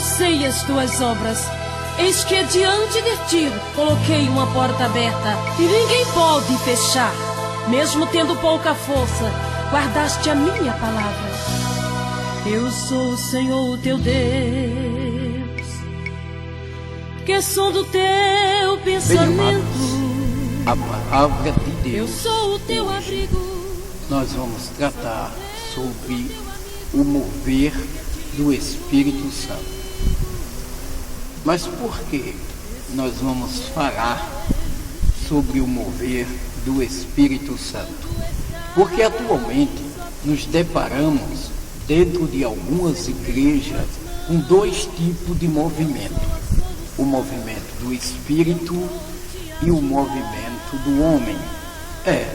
sei as tuas obras. Eis que diante de ti coloquei uma porta aberta e ninguém pode fechar. Mesmo tendo pouca força, guardaste a minha palavra. Eu sou o Senhor, o teu Deus, que sou do teu pensamento. Bem, amados, a palavra de Deus. Eu sou o teu abrigo. Nós vamos tratar sobre o mover do Espírito Santo. Mas por que nós vamos falar sobre o mover do Espírito Santo? Porque atualmente nos deparamos dentro de algumas igrejas com dois tipos de movimento: o movimento do Espírito e o movimento do homem.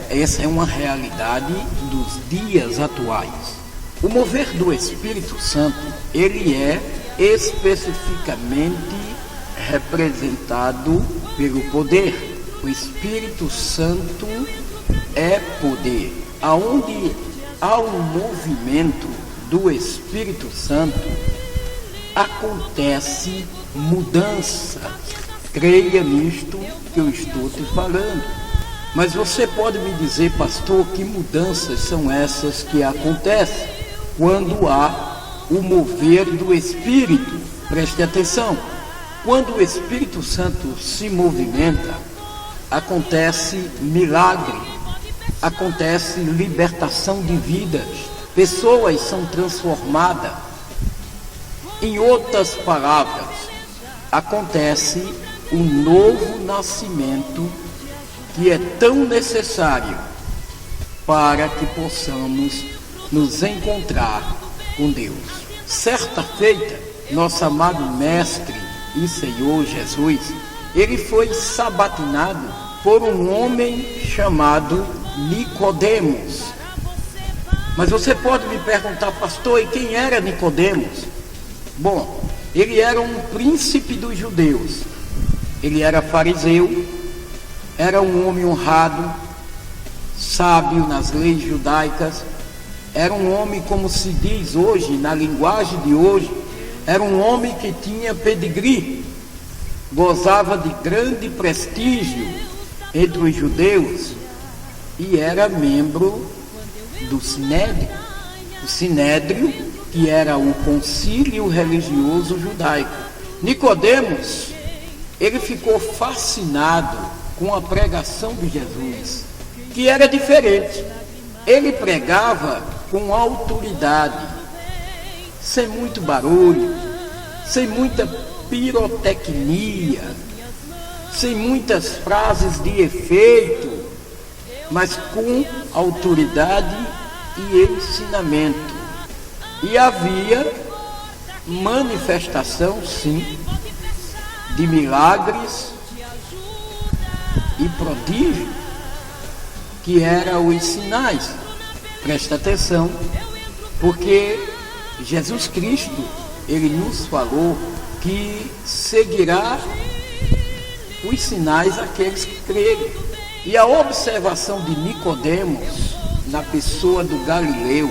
Essa é uma realidade dos dias atuais. O mover do Espírito Santo, ele é especificamente representado pelo poder. O Espírito Santo é poder. Aonde há um movimento do Espírito Santo, acontece mudança. Creia nisto que eu estou te falando. Mas você pode me dizer, pastor, que mudanças são essas que acontecem quando há o mover do Espírito? Preste atenção. Quando o Espírito Santo se movimenta, acontece milagre, acontece libertação de vidas, pessoas são transformadas. Em outras palavras, acontece um novo nascimento que é tão necessário para que possamos nos encontrar com Deus. Certa feita, nosso amado Mestre e Senhor Jesus, ele foi sabatinado por um homem chamado Nicodemos. Mas você pode me perguntar, pastor, e quem era Nicodemos? Bom, ele era um príncipe dos judeus. Ele era fariseu, era um homem honrado, sábio nas leis judaicas. Era um homem, como se diz hoje, na linguagem de hoje, era um homem que tinha pedigree, gozava de grande prestígio entre os judeus e era membro do Sinédrio. O Sinédrio, que era o concílio religioso judaico. Nicodemos, ele ficou fascinado com a pregação de Jesus, que era diferente. Ele pregava com autoridade, sem muito barulho, sem muita pirotecnia, sem muitas frases de efeito, mas com autoridade e ensinamento. E havia manifestação, sim, de milagres e prodígios, que eram os sinais. Presta atenção, porque Jesus Cristo, ele nos falou que seguirá os sinais aqueles que crerem. E a observação de Nicodemos na pessoa do Galileu,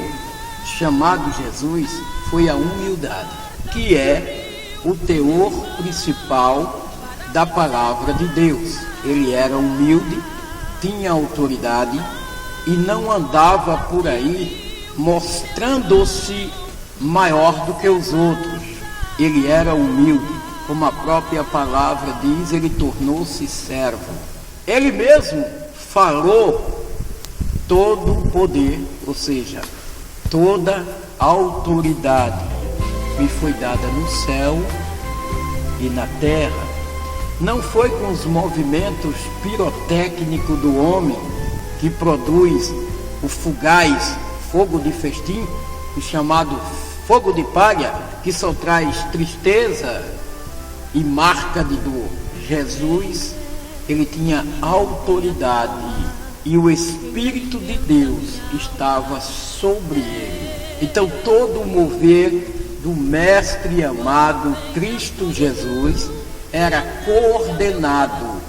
chamado Jesus, foi a humildade, que é o teor principal da palavra de Deus. Ele era humilde, tinha autoridade e não andava por aí mostrando-se maior do que os outros. Ele era humilde, como a própria palavra diz, ele tornou-se servo. Ele mesmo falou: todo o poder, ou seja, toda a autoridade me foi dada no céu e na terra. Não foi com os movimentos pirotécnicos do homem que produz o fugaz fogo de festim, o chamado fogo de palha, que só traz tristeza e marca de dor. Jesus, ele tinha autoridade e o Espírito de Deus estava sobre ele. Então todo o mover do Mestre amado Cristo Jesus era coordenado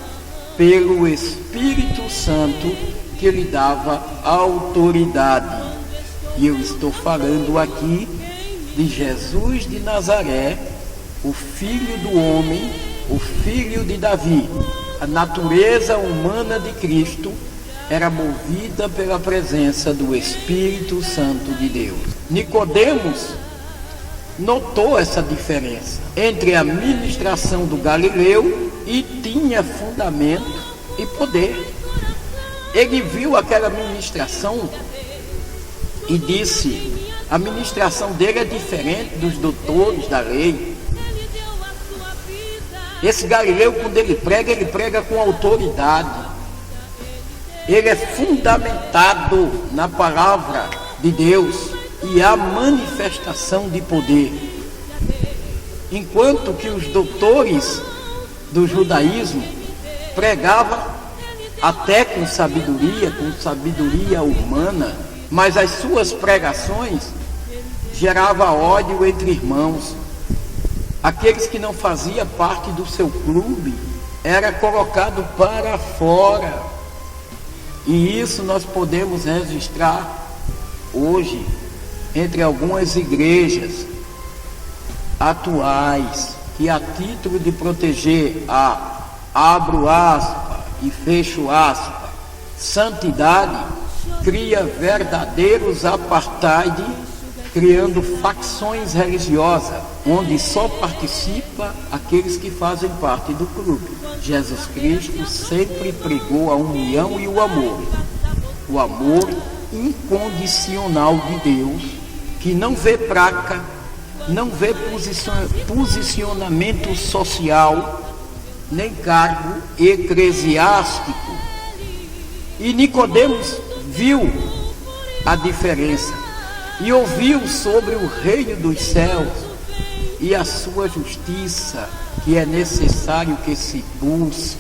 pelo Espírito Santo, que lhe dava autoridade. E eu estou falando aqui de Jesus de Nazaré, o filho do homem, o filho de Davi. A natureza humana de Cristo era movida pela presença do Espírito Santo de Deus. Nicodemos notou essa diferença entre a ministração do Galileu e tinha fundamento e poder. Ele viu aquela ministração e disse: a ministração dele é diferente dos doutores da lei. Esse Galileu, quando ele prega com autoridade. Ele é fundamentado na palavra de Deus e a manifestação de poder. Enquanto que os doutores do judaísmo pregavam até com sabedoria humana, mas as suas pregações geravam ódio entre irmãos. Aqueles que não faziam parte do seu clube era colocado para fora. E isso nós podemos registrar hoje entre algumas igrejas atuais que, a título de proteger a, abro aspas e fecho aspas, santidade, cria verdadeiros apartheid, criando facções religiosas, onde só participa aqueles que fazem parte do clube. Jesus Cristo sempre pregou a união e o amor incondicional de Deus, que não vê placa, não vê posicionamento social, nem cargo eclesiástico. E Nicodemos viu a diferença e ouviu sobre o reino dos céus e a sua justiça, que é necessário que se busque.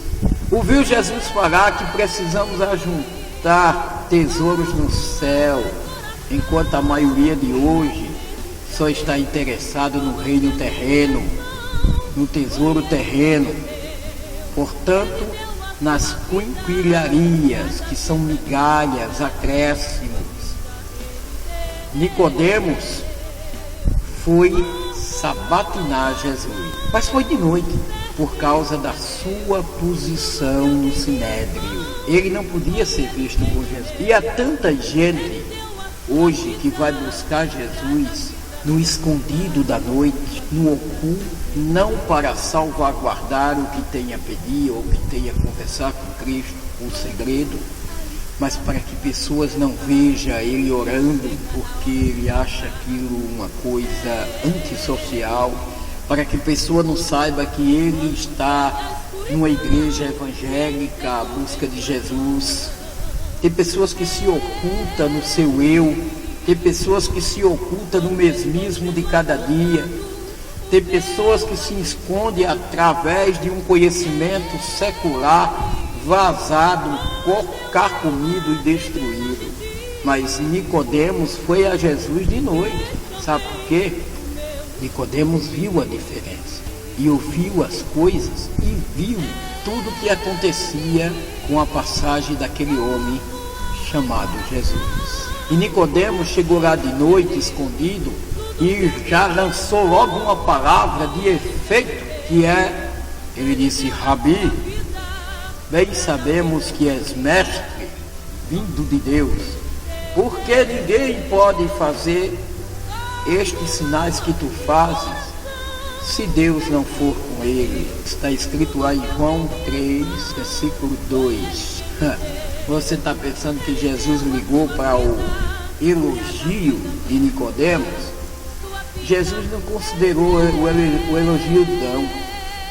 Ouviu Jesus falar que precisamos ajuntar tesouros no céu, enquanto a maioria de hoje só está interessado no reino terreno, no tesouro terreno. Portanto, nas quinquilharias, que são migalhas, acréscimos. Nicodemos foi sabatinar Jesus, mas foi de noite, por causa da sua posição no sinédrio. Ele não podia ser visto por Jesus. E há tanta gente hoje que vai buscar Jesus no escondido da noite, no oculto, não para salvaguardar o que tem a pedir ou o que tem a conversar com Cristo, o segredo, mas para que pessoas não vejam ele orando, porque ele acha aquilo uma coisa antissocial, para que a pessoa não saiba que ele está numa igreja evangélica à busca de Jesus. Tem pessoas que se ocultam no seu eu, tem pessoas que se ocultam no mesmismo de cada dia, tem pessoas que se escondem através de um conhecimento secular, vazado, carcomido e destruído. Mas Nicodemos foi a Jesus de noite. Sabe por quê? Nicodemos viu a diferença e ouviu as coisas e viu tudo o que acontecia com a passagem daquele homem chamado Jesus. E Nicodemos chegou lá de noite, escondido, e já lançou logo uma palavra de efeito, que é, ele disse: Rabi, bem sabemos que és mestre, vindo de Deus, porque ninguém pode fazer estes sinais que tu fazes, se Deus não for com ele. Está escrito lá em João 3, versículo 2. Você está pensando que Jesus ligou para o elogio de Nicodemos? Jesus não considerou o elogio, não.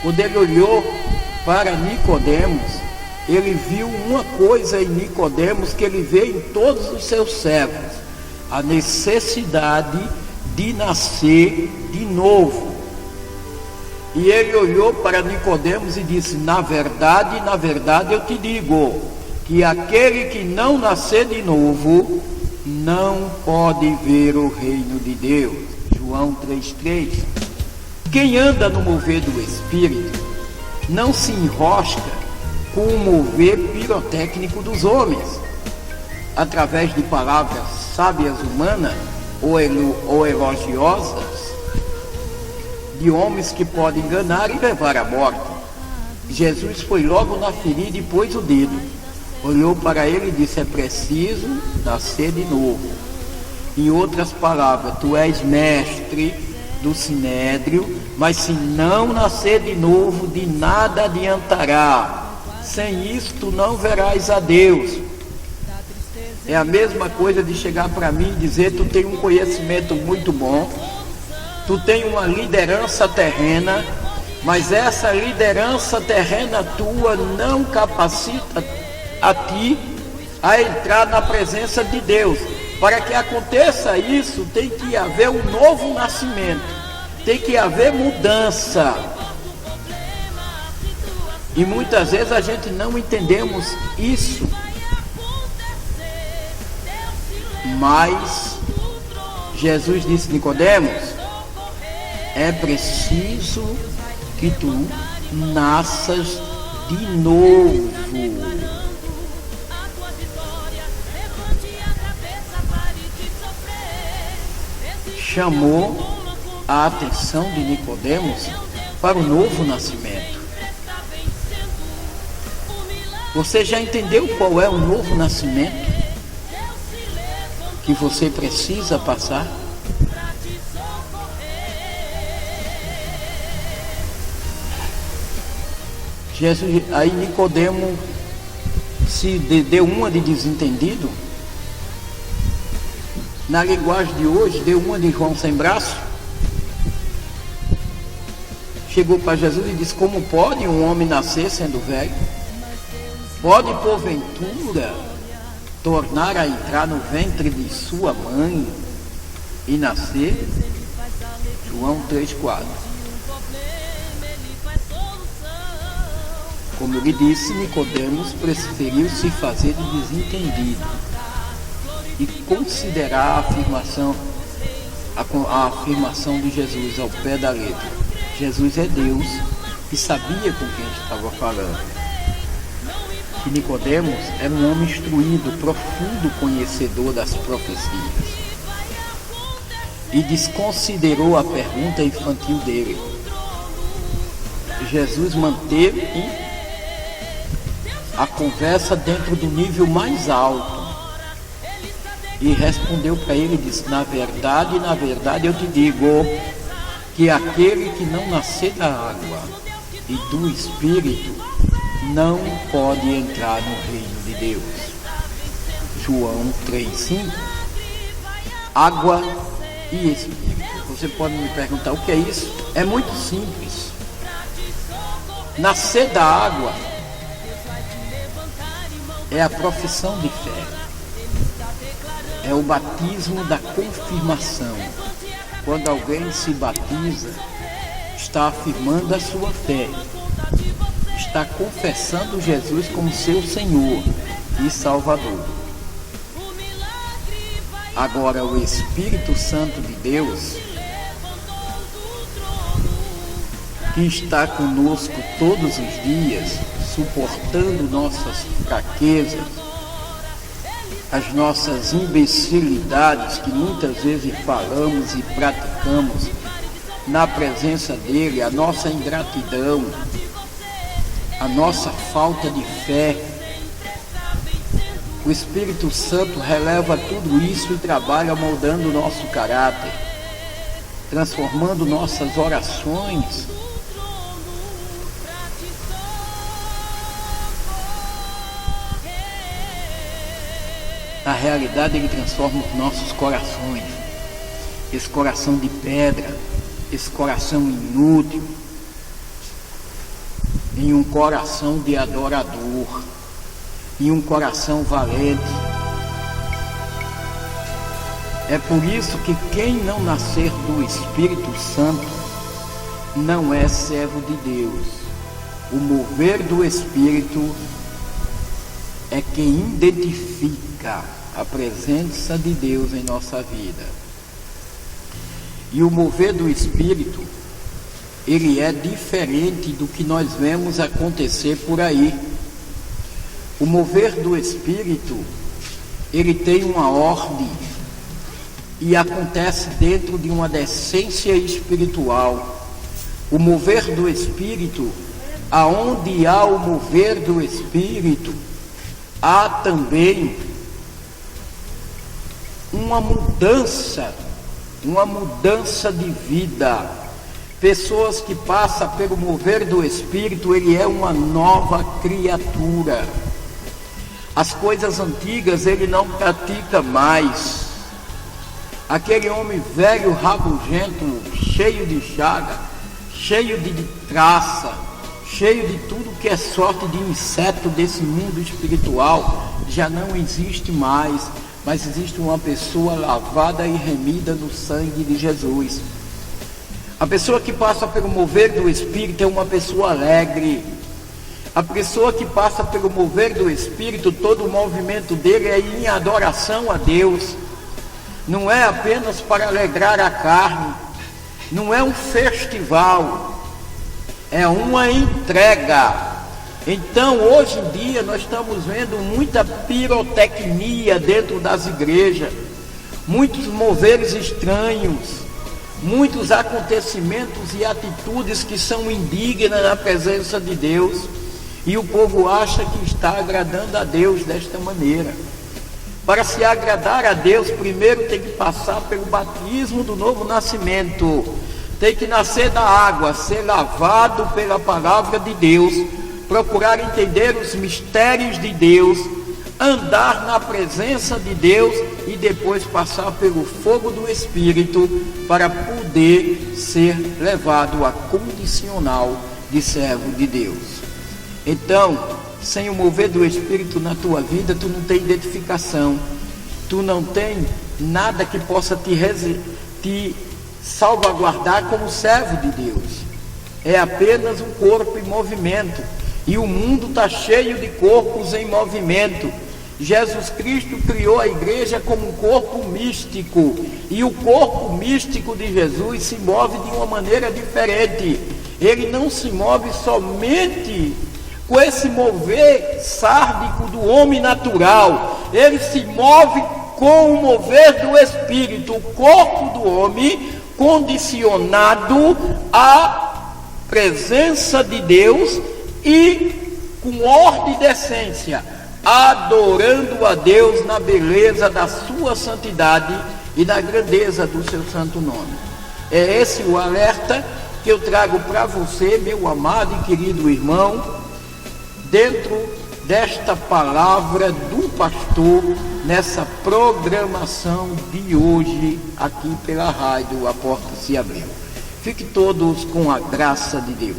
Quando ele olhou para Nicodemos, ele viu uma coisa em Nicodemos que ele vê em todos os seus servos: a necessidade de nascer de novo. E ele olhou para Nicodemos e disse: na verdade eu te digo, que aquele que não nascer de novo não pode ver o reino de Deus. João 3,3. Quem anda no mover do Espírito não se enrosca com o mover pirotécnico dos homens, através de palavras sábias humanas ou elogiosas. de homens que podem enganar e levar à morte. Jesus foi logo na ferida e pôs o dedo. Olhou para ele e disse: é preciso nascer de novo. Em outras palavras, tu és mestre do sinédrio, mas se não nascer de novo, de nada adiantará. Sem isso tu não verás a Deus. É a mesma coisa de chegar para mim e dizer: tu tem um conhecimento muito bom, tu tem uma liderança terrena, mas essa liderança terrena tua não capacita a ti a entrar na presença de Deus. Para que aconteça isso, tem que haver um novo nascimento, tem que haver mudança. E muitas vezes a gente não entendemos isso. Mas Jesus disse: Nicodemos, é preciso que tu nasças de novo. Chamou a atenção de Nicodemos para o novo nascimento. Você já entendeu qual é o novo nascimento que você precisa passar? Jesus, aí Nicodemo se deu uma de desentendido. Na linguagem de hoje, deu uma de João sem braço. Chegou para Jesus e disse: como pode um homem nascer sendo velho? Pode porventura tornar a entrar no ventre de sua mãe e nascer? João 3,4. Como eu lhe disse, Nicodemos preferiu se fazer de desentendido e considerar a afirmação de Jesus ao pé da letra. Jesus é Deus e sabia com quem estava falando. Que Nicodemos era um homem instruído, profundo conhecedor das profecias, e desconsiderou a pergunta infantil dele. Jesus manteve a conversa dentro do nível mais alto e respondeu para ele e disse: na verdade eu te digo que aquele que não nascer da água e do Espírito não pode entrar no reino de Deus. João 3,5. Água e Espírito. Você pode me perguntar o que é isso? É muito simples. Nascer da água é a profissão de fé, é o batismo da confirmação. Quando alguém se batiza, está afirmando a sua fé, está confessando Jesus como seu Senhor e Salvador. Agora, o Espírito Santo de Deus, que está conosco todos os dias, suportando nossas fraquezas, as nossas imbecilidades que muitas vezes falamos e praticamos na presença dele, a nossa ingratidão, a nossa falta de fé. O Espírito Santo releva tudo isso e trabalha moldando o nosso caráter, transformando nossas orações na realidade. Ele transforma os nossos corações, esse coração de pedra, esse coração inútil, em um coração de adorador, em um coração valente. É por isso que quem não nascer do Espírito Santo não é servo de Deus. O mover do Espírito é quem identifica a presença de Deus em nossa vida. E o mover do Espírito, ele é diferente do que nós vemos acontecer por aí. O mover do Espírito, ele tem uma ordem e acontece dentro de uma decência espiritual. O mover do Espírito, aonde há o mover do Espírito, há também uma mudança de vida. Pessoas que passam pelo mover do Espírito, ele é uma nova criatura. As coisas antigas ele não pratica mais. Aquele homem velho, rabugento, cheio de chaga, cheio de traça, cheio de tudo que é sorte de inseto desse mundo espiritual, já não existe mais, mas existe uma pessoa lavada e remida no sangue de Jesus. A pessoa que passa pelo mover do Espírito é uma pessoa alegre. A pessoa que passa pelo mover do Espírito, todo o movimento dele é em adoração a Deus. Não é apenas para alegrar a carne, não é um festival, é uma entrega. Então, hoje em dia, nós estamos vendo muita pirotecnia dentro das igrejas, muitos moveres estranhos, muitos acontecimentos e atitudes que são indignas na presença de Deus, e o povo acha que está agradando a Deus desta maneira. Para se agradar a Deus, primeiro tem que passar pelo batismo do novo nascimento, tem que nascer da água, ser lavado pela palavra de Deus, procurar entender os mistérios de Deus, andar na presença de Deus e depois passar pelo fogo do Espírito para poder ser levado a condicional de servo de Deus. Então, sem o mover do Espírito na tua vida, tu não tem identificação, tu não tem nada que possa te salvaguardar como servo de Deus. É apenas um corpo em movimento, e o mundo está cheio de corpos em movimento. Jesus Cristo criou a igreja como um corpo místico, e o corpo místico de Jesus se move de uma maneira diferente. Ele não se move somente com esse mover sárdico do homem natural, ele se move com o mover do Espírito, o corpo do homem condicionado à presença de Deus e com ordem e decência, adorando a Deus na beleza da sua santidade e na grandeza do seu santo nome. É esse o alerta que eu trago para você, meu amado e querido irmão, dentro desta palavra do pastor, nessa programação de hoje, aqui pela rádio A Porta Se Abriu. Fique todos com a graça de Deus.